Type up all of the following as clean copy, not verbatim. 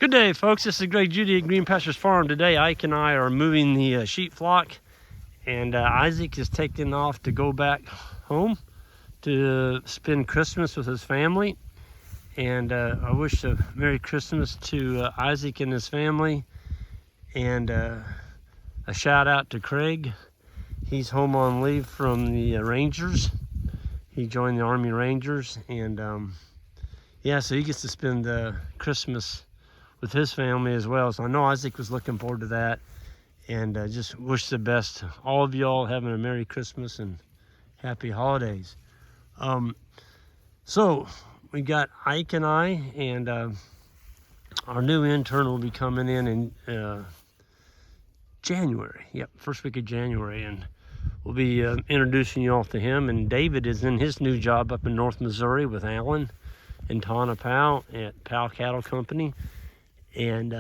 Good day, folks. This is Greg Judy at Green Pastures Farm. Today, Ike and I are moving the sheep flock, and Isaac is taking off to go back home to spend Christmas with his family. And I wish a Merry Christmas to Isaac and his family, and a shout out to Craig. He's home on leave from the Rangers. He joined the Army Rangers, and yeah, so he gets to spend Christmas with his family as well. So I know Isaac was looking forward to that, and just wish the best to all of y'all, having a Merry Christmas and Happy Holidays. So we got Ike and I, and our new intern will be coming in January. Yep, first week of January, and we'll be introducing you all to him. And David is in his new job up in North Missouri with Alan and Tana Powell at Powell Cattle Company. And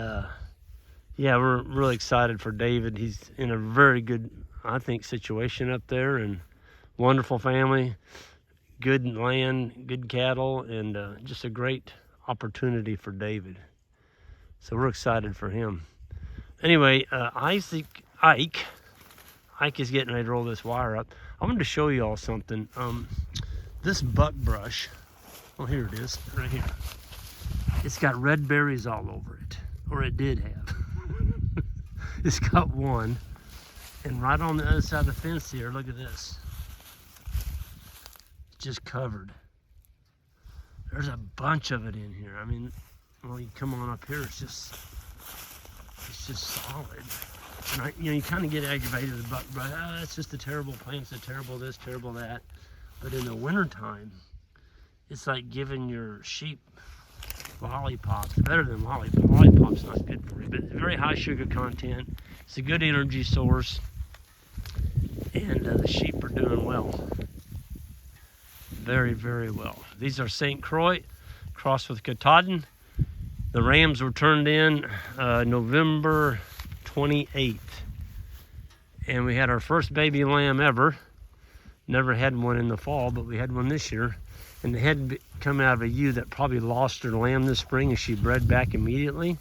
yeah, we're really excited for David. He's in a very good, I think, situation up there, and wonderful family, good land, good cattle, and just a great opportunity for David. So we're excited for him. Anyway, Ike is getting ready to roll this wire up. I wanted to show you all something. This buck brush, oh, here it is, right here. It's got red berries all over it, or it did have. It's got one, and right on the other side of the fence here, look at this. It's just covered. There's a bunch of it in here. I mean, well, you come on up here, it's just solid. And you kind of get aggravated with the buck brush. It's just a terrible plant, it's a terrible this, terrible that. But in the wintertime, it's like giving your sheep lollipops. Better than lollipops. Lollipop's not good for you, but very high sugar content. It's a good energy source, and the sheep are doing well. Very, very well. These are St. Croix crossed with Katahdin. The rams were turned in November 28th, and we had our first baby lamb ever. Never had one in the fall, but we had one this year. And they had come out of a ewe that probably lost her lamb this spring, and she bred back immediately.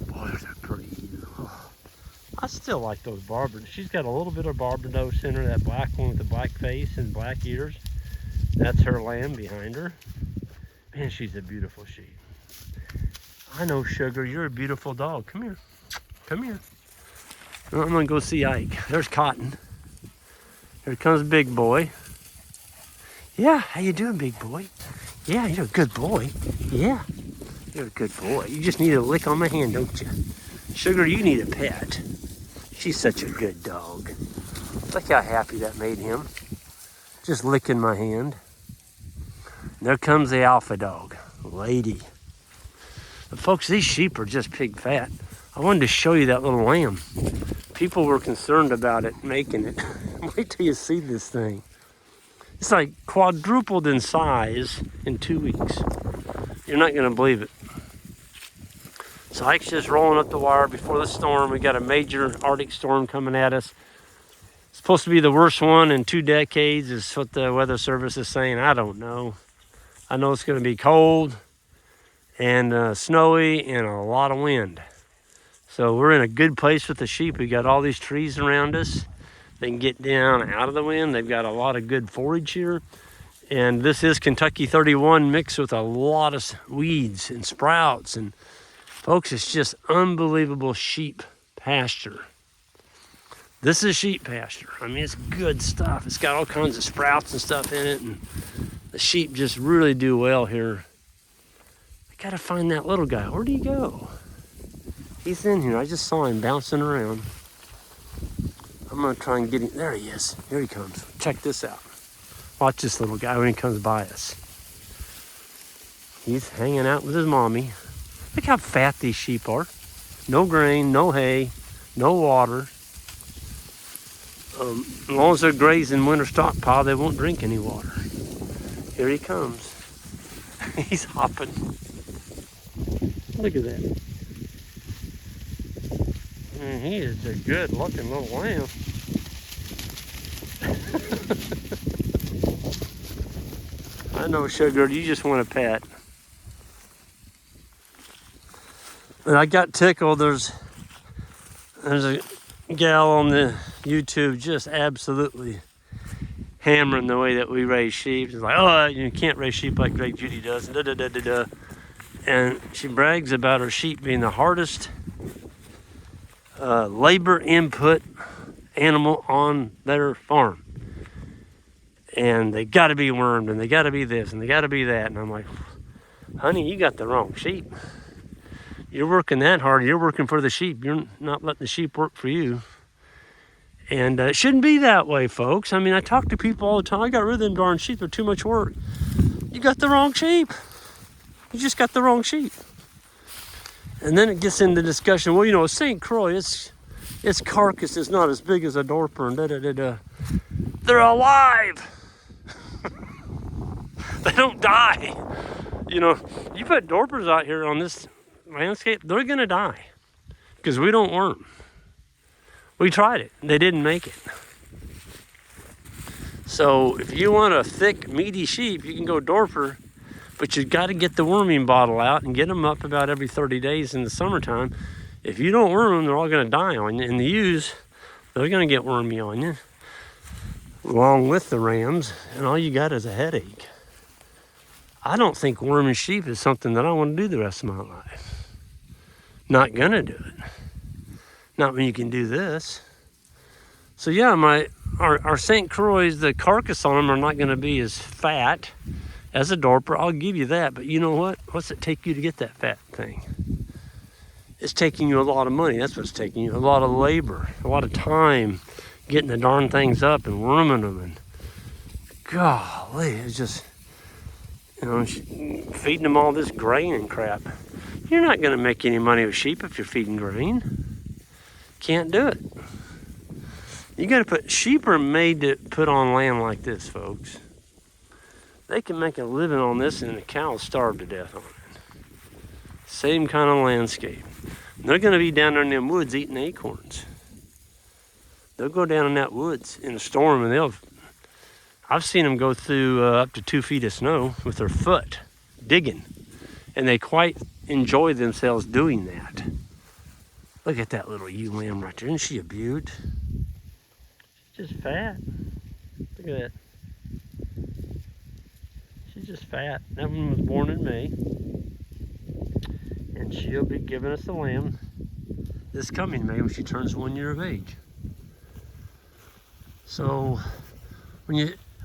Boy, they're pretty. Oh, I still like those Barbados. She's got a little bit of Barbados in her, that black one with the black face and black ears. That's her lamb behind her. Man, she's a beautiful sheep. I know, Sugar, you're a beautiful dog. Come here. Come here. Well, I'm gonna go see Ike. There's Cotton. Here comes Big Boy. Yeah, how you doing, big boy? Yeah, you're a good boy. Yeah, you're a good boy. You just need a lick on my hand, don't you? Sugar, you need a pet. She's such a good dog. Look how happy that made him. Just licking my hand. And there comes the alpha dog, Lady. But folks, these sheep are just pig fat. I wanted to show you that little lamb. People were concerned about it making it. Wait till you see this thing. It's like quadrupled in size in 2 weeks. You're not gonna believe it. So Ike's just rolling up the wire before the storm. We got a major Arctic storm coming at us. It's supposed to be the worst one in 2 decades is what the Weather Service is saying. I don't know. I know it's gonna be cold and snowy and a lot of wind. So we're in a good place with the sheep. We got all these trees around us. They can get down out of the wind. They've got a lot of good forage here. And this is Kentucky 31 mixed with a lot of weeds and sprouts. And folks, it's just unbelievable sheep pasture. This is sheep pasture. I mean, it's good stuff. It's got all kinds of sprouts and stuff in it. And the sheep just really do well here. I gotta find that little guy. Where'd he go? He's in here. I just saw him bouncing around. I'm gonna try and get him. There he is. Here he comes. Check this out. Watch this little guy when he comes by us. He's hanging out with his mommy. Look how fat these sheep are. No grain, no hay, no water. As long as they're grazing winter stockpile, they won't drink any water. Here he comes. He's hopping. Look at that. And he is a good looking little lamb. I know, Sugar, you just want a pet. And I got tickled. There's a gal on the YouTube just absolutely hammering the way that we raise sheep. She's like, oh, you can't raise sheep like Greg Judy does. Da, da, da, da, da. And she brags about her sheep being the hardest labor input animal on their farm. And they got to be wormed, and they got to be this, and they got to be that. And I'm like, honey, you got the wrong sheep. You're working that hard. You're working for the sheep. You're not letting the sheep work for you. And it shouldn't be that way, folks. I mean, I talk to people all the time. I got rid of them darn sheep. They're too much work. You got the wrong sheep. You just got the wrong sheep. And then it gets into discussion. Well, you know, St. Croix, its carcass is not as big as a Dorper, and da-da-da-da. They're alive. They don't die. You know, you put Dorpers out here on this landscape, they're going to die because we don't worm. We tried it. They didn't make it. So if you want a thick, meaty sheep, you can go Dorper, but you've got to get the worming bottle out and get them up about every 30 days in the summertime. If you don't worm them, they're all going to die on you. And the ewes, they're going to get wormy on you, along with the rams, and all you got is a headache. I don't think worming sheep is something that I want to do the rest of my life. Not going to do it. Not when you can do this. So yeah, our St. Croix, the carcass on them are not going to be as fat as a Dorper. I'll give you that. But you know what? What's it take you to get that fat thing? It's taking you a lot of money. That's what's taking you. A lot of labor, a lot of time getting the darn things up and worming them. And golly, it's just, you know, feeding them all this grain and crap. You're not going to make any money with sheep if you're feeding grain. Can't do it. You got to put, sheep are made to put on land like this, folks. They can make a living on this, and the cows starve to death on it. Same kind of landscape. They're going to be down there in them woods eating acorns. They'll go down in that woods in a storm, and I've seen them go through up to 2 feet of snow with their foot digging, and they quite enjoy themselves doing that. Look at that little ewe lamb right there. Isn't she a beaut? She's just fat. Look at that. She's just fat. That one was born in May. And she'll be giving us a lamb this coming May when she turns 1 year of age. So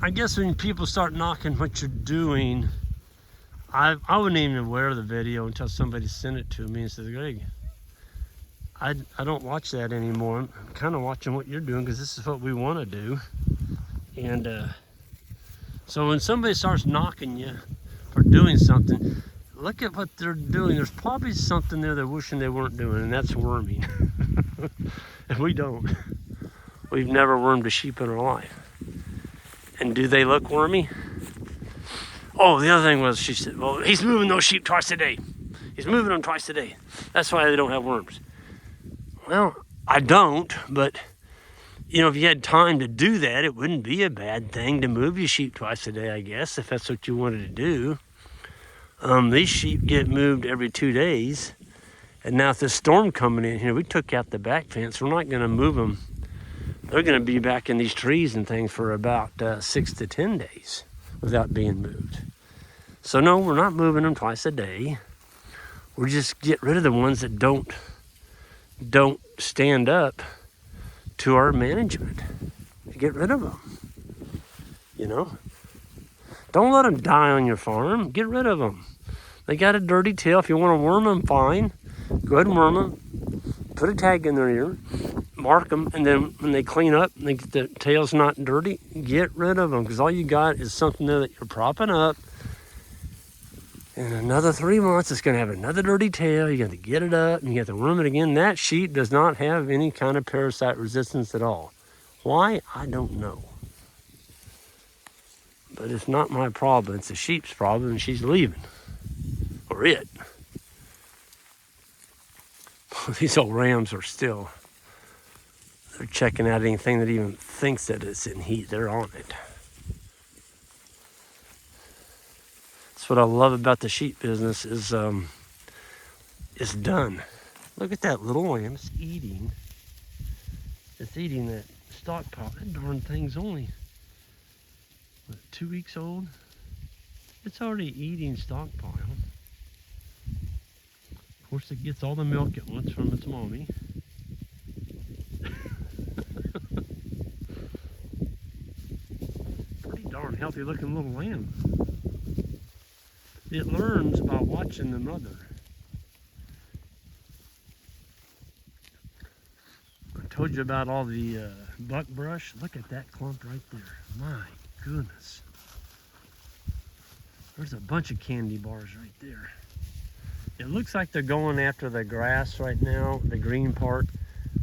I guess when people start knocking what you're doing, I wasn't even aware of the video until somebody sent it to me and said, Greg, I don't watch that anymore. I'm kind of watching what you're doing because this is what we want to do. And so when somebody starts knocking you for doing something, look at what they're doing. There's probably something there they're wishing they weren't doing, and that's worming. And we don't. We've never wormed a sheep in our life. And do they look wormy? Oh, the other thing was, she said, well, he's moving those sheep twice a day. He's moving them twice a day. That's why they don't have worms. Well, I don't, but, you know, if you had time to do that, it wouldn't be a bad thing to move your sheep twice a day, I guess, if that's what you wanted to do. These sheep get moved every 2 days. And now with this storm coming in here, we took out the back fence. We're not going to move them. They're going to be back in these trees and things for about 6 to 10 days without being moved. So no, we're not moving them twice a day. We're just get rid of the ones that don't stand up to our management. Get rid of them. You know? Don't let them die on your farm. Get rid of them. They got a dirty tail. If you want to worm them, fine. Go ahead and worm them. Put a tag in their ear. Mark them. And then when they clean up and the tail's not dirty, get rid of them. Because all you got is something there that you're propping up. In another 3 months, it's going to have another dirty tail. You got to get it up and you got to worm it again. That sheep does not have any kind of parasite resistance at all. Why? I don't know. But it's not my problem. It's the sheep's problem, and she's leaving. Or it. These old rams are still, they're checking out anything that even thinks that it's in heat. They're on it. That's what I love about the sheep business is is done. Look at that little lamb. It's eating. It's eating that stockpile. That darn thing's only, what, 2 weeks old? It's already eating stockpile. Of course, it gets all the milk it wants from its mommy. Pretty darn healthy looking little lamb. It learns by watching the mother. I told you about all the buckbrush. Look at that clump right there. My goodness. There's a bunch of candy bars right there. It looks like they're going after the grass right now, the green part,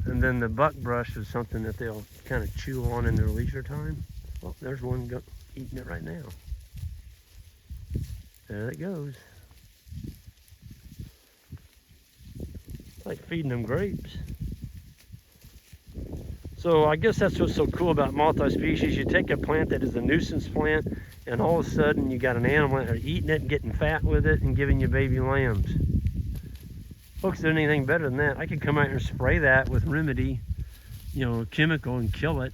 and then the buckbrush is something that they'll kind of chew on in their leisure time. Oh, there's one eating it right now. There it goes. It's like feeding them grapes. So I guess that's what's so cool about multi-species. You take a plant that is a nuisance plant, and all of a sudden you got an animal that are eating it and getting fat with it and giving you baby lambs. Folks, there's anything better than that. I could come out here and spray that with Remedy, you know, chemical, and kill it.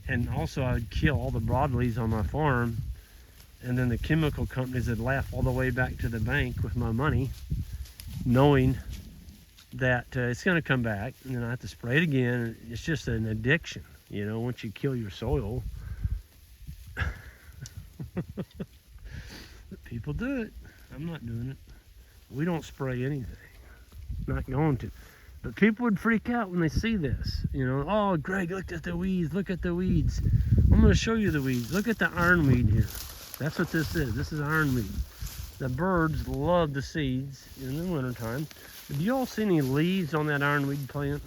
And also I would kill all the broadleaves on my farm, and then the chemical companies would laugh all the way back to the bank with my money, knowing that it's going to come back, and then I have to spray it again. It's just an addiction, you know, once you kill your soil. But people do it. I'm not doing it. We don't spray anything. Not going to. But people would freak out when they see this. You know, oh, Greg, look at the weeds. Look at the weeds. I'm going to show you the weeds. Look at the ironweed here. That's what this is. This is ironweed. The birds love the seeds in the wintertime. Do you all see any leaves on that ironweed plant?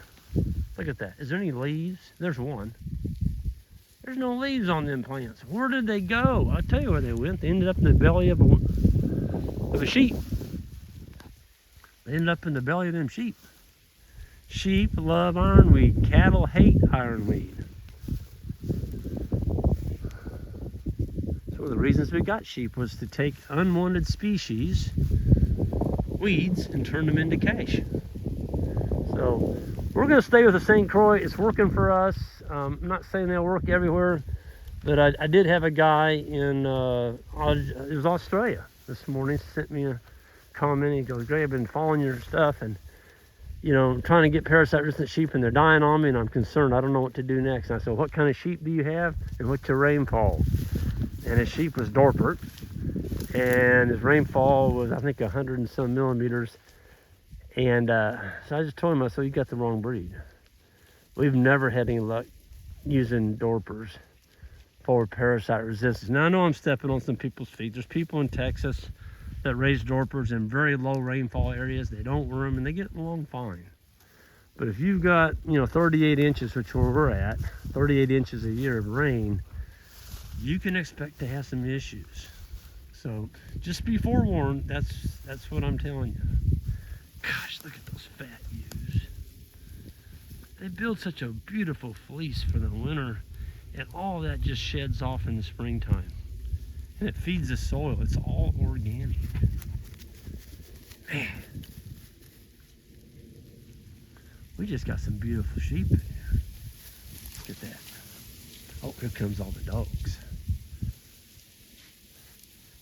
Look at that. Is there any leaves? There's one. There's no leaves on them plants. Where did they go? I'll tell you where they went. They ended up in the belly of a sheep. They ended up in the belly of them sheep. Sheep love ironweed. Cattle hate ironweed. So the reasons we got sheep was to take unwanted species, weeds, and turn them into cash. So we're going to stay with the St. Croix. It's working for us. I'm not saying they'll work everywhere, but I did have a guy in it was Australia this morning, sent me a comment. He goes, Greg, I've been following your stuff, and you know, I'm trying to get parasite-resistant sheep, and they're dying on me, and I'm concerned. I don't know what to do next. And I said, what kind of sheep do you have, and what's your rainfall? And his sheep was Dorpert, and his rainfall was, I think, 100 and some millimeters. And so I just told him, I said, you got the wrong breed. We've never had any luck using Dorpers for parasite resistance. Now, I know I'm stepping on some people's feet. There's people in Texas that raise Dorpers in very low rainfall areas. They don't worm, and they get along fine. But if you've got, you know, 38 inches, which where we're at, 38 inches a year of rain, you can expect to have some issues. So just be forewarned. That's what I'm telling you. Gosh, look at those fat ewes. They build such a beautiful fleece for the winter, and all that just sheds off in the springtime. And it feeds the soil. It's all organic. Man, we just got some beautiful sheep in here. Look at that. Oh, here comes all the dogs.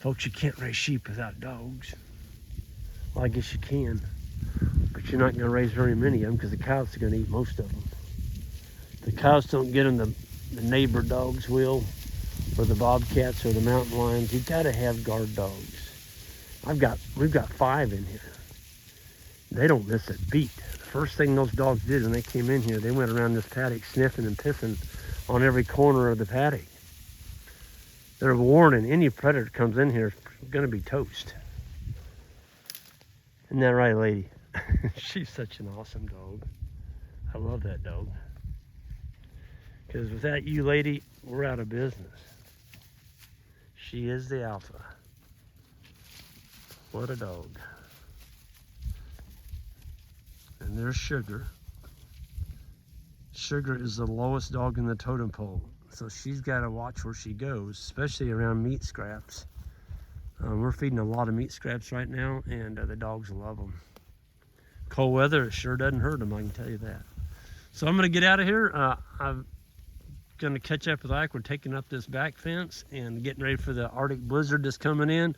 Folks, you can't raise sheep without dogs. Well, I guess you can, but you're not going to raise very many of them because the cows are going to eat most of them. If the cows don't get them, the neighbor dogs will, or the bobcats or the mountain lions. You've got to have guard dogs. We've got 5 in here. They don't miss a beat. The first thing those dogs did when they came in here, they went around this paddock sniffing and pissing on every corner of the paddock. They're warning any predator comes in here is going to be toast. Isn't that right, lady? She's such an awesome dog. I love that dog. Because without you, lady, we're out of business. She is the alpha. What a dog. And there's Sugar. Sugar is the lowest dog in the totem pole. So she's got to watch where she goes, especially around meat scraps. We're feeding a lot of meat scraps right now, and the dogs love them. Cold weather, it sure doesn't hurt them, I can tell you that. So I'm going to get out of here. I'm going to catch up with Ike. We're taking up this back fence and getting ready for the Arctic blizzard that's coming in.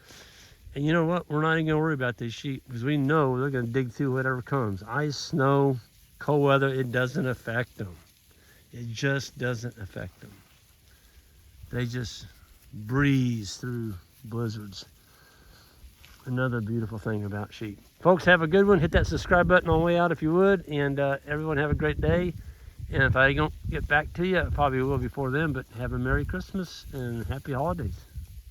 And you know what? We're not even going to worry about these sheep because we know they're going to dig through whatever comes. Ice, snow, cold weather, it doesn't affect them. It just doesn't affect them. They just breeze through blizzards. Another beautiful thing about sheep. Folks, have a good one. Hit that subscribe button on the way out if you would. And everyone have a great day. And if I don't get back to you, I probably will before then. But have a Merry Christmas and Happy Holidays.